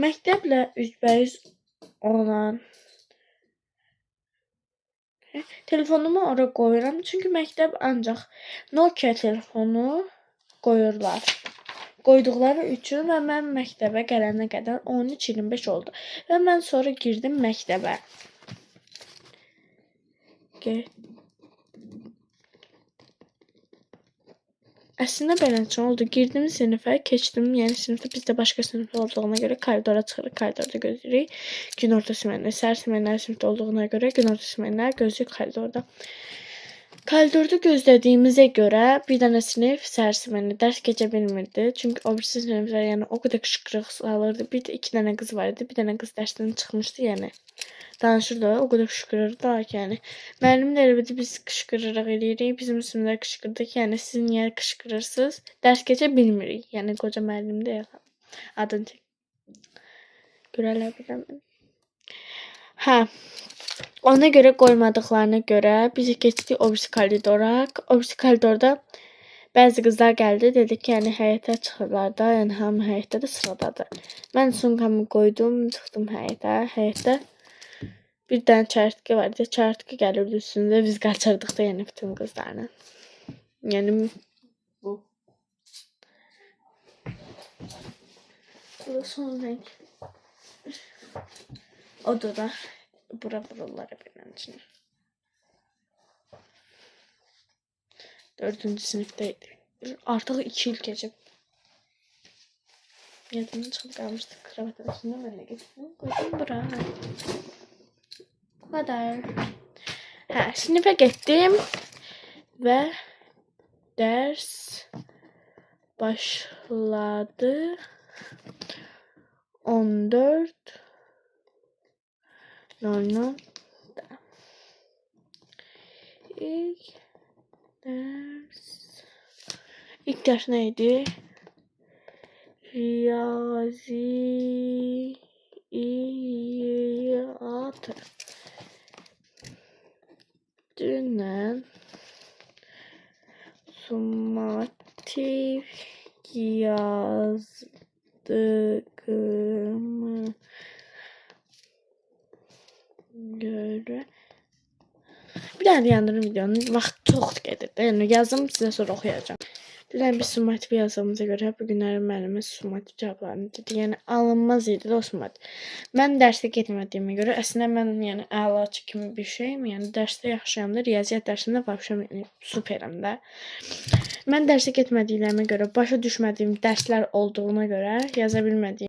Məktəblə üzbəüz olan telefonumu ora qoyuram. Çünki məktəb ancaq Nokia telefonu qoyurlar. Qoyduqları üçün və mən məktəbə gələnə qədər 13:25 oldu. Və mən sonra girdim məktəbə. Əslində beləncə oldu. Girdim sinifə, keçdim. Yəni sinifdə bizdə başqa sinif olduğuna görə koridora çıxırıq, koridorda gözləyirik. Günorta smenləri, səhər smenləri sinifdə olduğuna görə günorta smenləri gözləyirik koridorda. Koridorda gözlədiyimizə görə bir dənə sinif səhər smenli dərs keçə bilmirdi. Çünki o birisi siniflər yəni o qədər qışqırıq salırdı. Bir də 2 dənə qız var idi. Bir dənə qız dərsdən çıxmışdı yəni. Danışırdı, o qədər qışqırırdı ki, yəni. Müəllim də elə biz qışqırırıq eləyirik. Bizim sinifdə qışqırdı ki, yəni siz niyə qışqırırsınız? Dərs keçə bilmirik. Yəni qoca müəllim də adını çək. Görələr bilmirəm. Hə. Ona görə qoymadıqlarına görə biz keçdik o birisi koridora. O birisi koridorda bəzi qızlar gəldi, dedi ki, yəni həyətə çıxırlar da, yəni hamı həyətdə də sıradadır. Mən sumkamı qoydum, çıxdım həyətə. Həyətdə bir dənə çərtki var idi. Çərtki gəlirdi üstündə, biz qaçırdıq da yəni bütün qızlarla. Yəni bu. Bu son renk. Odur da. Bura buralara beləncə. 4-cü sinifdəydik. Artıq 2 il keçib. Yadımdan çıxıb qalmışdı. Kravatın üstündə mən də getdim. Qoydum bura. Bu kadar. Hə, sinifə getdim və dərs başladı. 14:00. İlk ders neydi? Riyaziyyat. Dünən summativ yazdığımı görə bir dənə yandırım videonun vaxt çox gedir. Yəni yazım sizə sonra oxuyacağım. Dünən bir summativ yazdığımıza görə bu günlərin müəllimi summativ cavablarını dedi. Yəni alınmaz idi də o summativ. Mən dərsə getmədiyimə görə əslində mən yəni əlaçı kimi bir şeyim. Yəni dərsdə yaxşıyam da, riyaziyyat dərsində vəbşəm yəni superəm də. Mən dərsə getmədiklərimə görə, başa düşmədiyim dərslər olduğuna görə yaza bilmədiyim